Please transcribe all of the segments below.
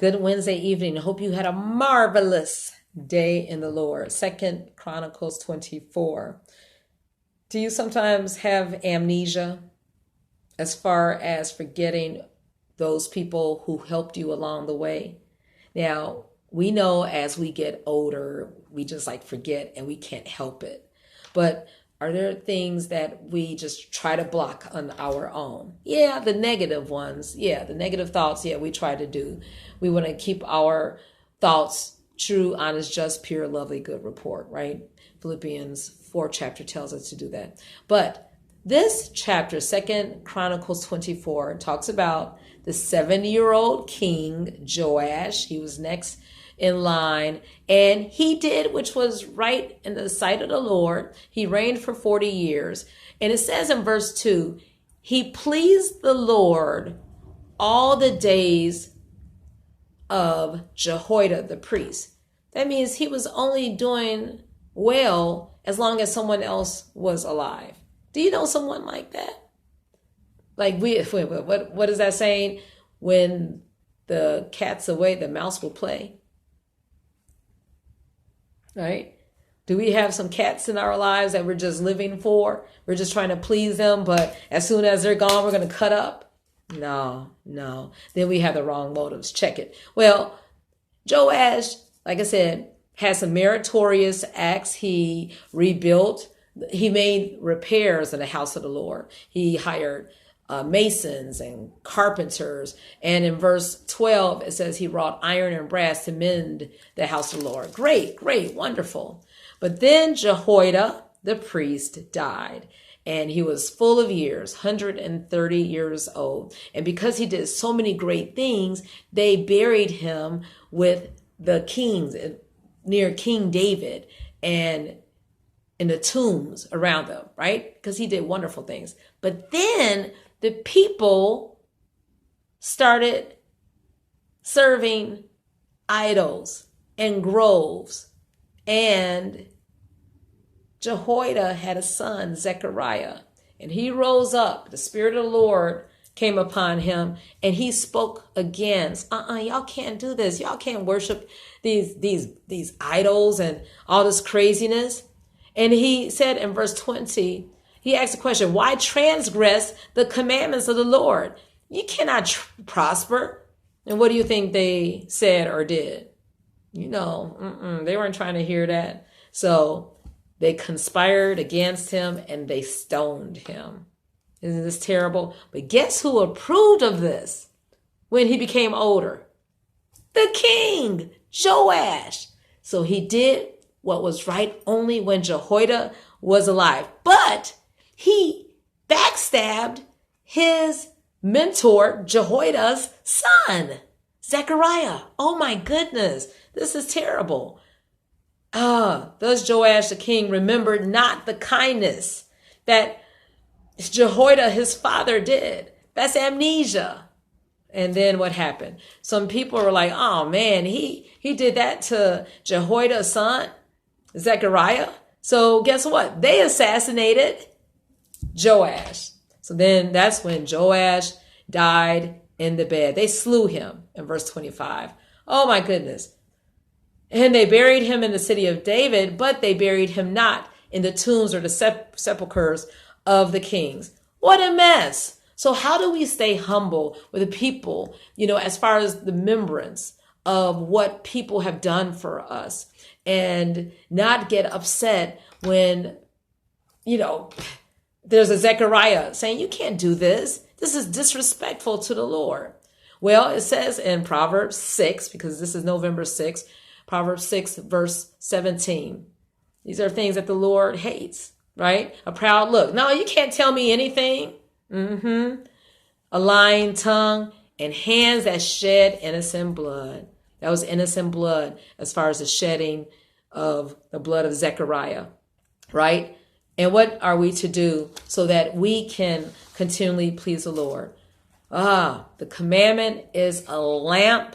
Good Wednesday evening. I hope you had a marvelous day in the Lord. 2 Chronicles 24. Do you sometimes have amnesia as far as forgetting those people who helped you along the way? Now, we know as we get older, we just forget and we can't help it. But are there things that we just try to block on our own? Yeah, the negative ones. Yeah, the negative thoughts. Yeah, we try to do. We want to keep our thoughts true, honest, just, pure, lovely, good report, right? Philippians 4 chapter tells us to do that. But this chapter, 2 Chronicles 24, talks about the 7-year-old king, Joash. He was next in line, and he did which was right in the sight of the Lord. He reigned for 40 years. And it says in verse 2, he pleased the Lord all the days of Jahoda the priest. That means he was only doing well as long as someone else was alive. Do you know someone like that? What is that saying? When the cat's away, the mouse will play. Right? Do we have some cats in our lives that we're just living for? We're just trying to please them, but as soon as they're gone, we're going to cut up? No. Then we have the wrong motives. Check it. Well, Joash, like I said, had some meritorious acts. He rebuilt. He made repairs in the house of the Lord. He hired masons and carpenters. And in verse 12, it says he wrought iron and brass to mend the house of the Lord. Great, wonderful. But then Jahoda, the priest, died. And he was full of years, 130 years old. And because he did so many great things, they buried him with the kings near King David and in the tombs around them, right? Because he did wonderful things. But then the people started serving idols and groves. And Jehoiada had a son, Zechariah, and he rose up. The Spirit of the Lord came upon him, and he spoke against, y'all can't do this. Y'all can't worship these idols and all this craziness. And he said in verse 20, he asked the question, why transgress the commandments of the Lord? You cannot prosper. And what do you think they said or did? They weren't trying to hear that. So they conspired against him and they stoned him. Isn't this terrible? But guess who approved of this when he became older? The king, Joash. So he did what was right only when Jehoiada was alive. But he backstabbed his mentor, Jehoiada's son, Zechariah. Oh my goodness, this is terrible. Thus Joash the king remembered not the kindness that Jehoiada, his father, did. That's amnesia. And then what happened? Some people were like, oh man, he did that to Jehoiada's son, Zechariah. So guess what? They assassinated Joash. So then that's when Joash died in the bed. They slew him in verse 25. Oh my goodness. And they buried him in the city of David, but they buried him not in the tombs or the sepulchres of the kings. What a mess. So how do we stay humble with the people, as far as the remembrance of what people have done for us, and not get upset when, there's a Zechariah saying, you can't do this. This is disrespectful to the Lord. Well, it says in Proverbs 6, because this is November 6th, Proverbs 6, verse 17. These are things that the Lord hates, right? A proud look. No, you can't tell me anything. A lying tongue and hands that shed innocent blood. That was innocent blood as far as the shedding of the blood of Zechariah, right? And what are we to do so that we can continually please the Lord? The commandment is a lamp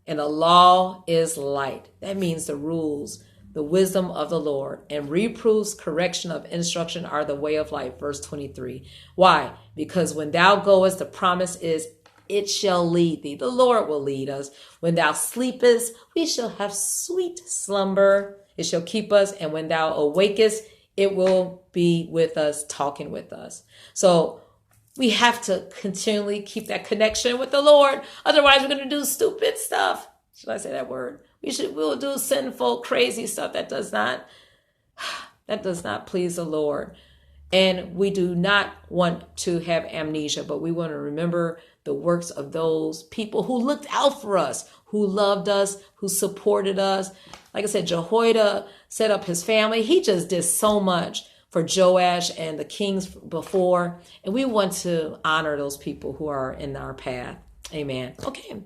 and a law is light. That means the rules, the wisdom of the Lord, and reproofs, correction of instruction are the way of life. Verse 23. Why? Because when thou goest, the promise is it shall lead thee. The Lord will lead us. When thou sleepest, we shall have sweet slumber. It shall keep us. And when thou awakest, it will be with us, talking with us. So we have to continually keep that connection with the Lord. Otherwise, we're going to do stupid stuff. Should I say that word? We'll do sinful, crazy stuff that does not please the Lord. And we do not want to have amnesia, but we want to remember the works of those people who looked out for us, who loved us, who supported us. Like I said, Jahoda set up his family. He just did so much for Joash and the kings before. And we want to honor those people who are in our path. Amen. Okay.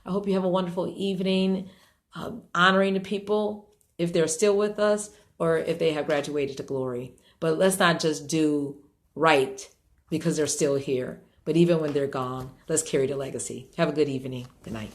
I hope you have a wonderful evening, honoring the people if they're still with us or if they have graduated to glory. But let's not just do right because they're still here. But even when they're gone, let's carry the legacy. Have a good evening. Good night.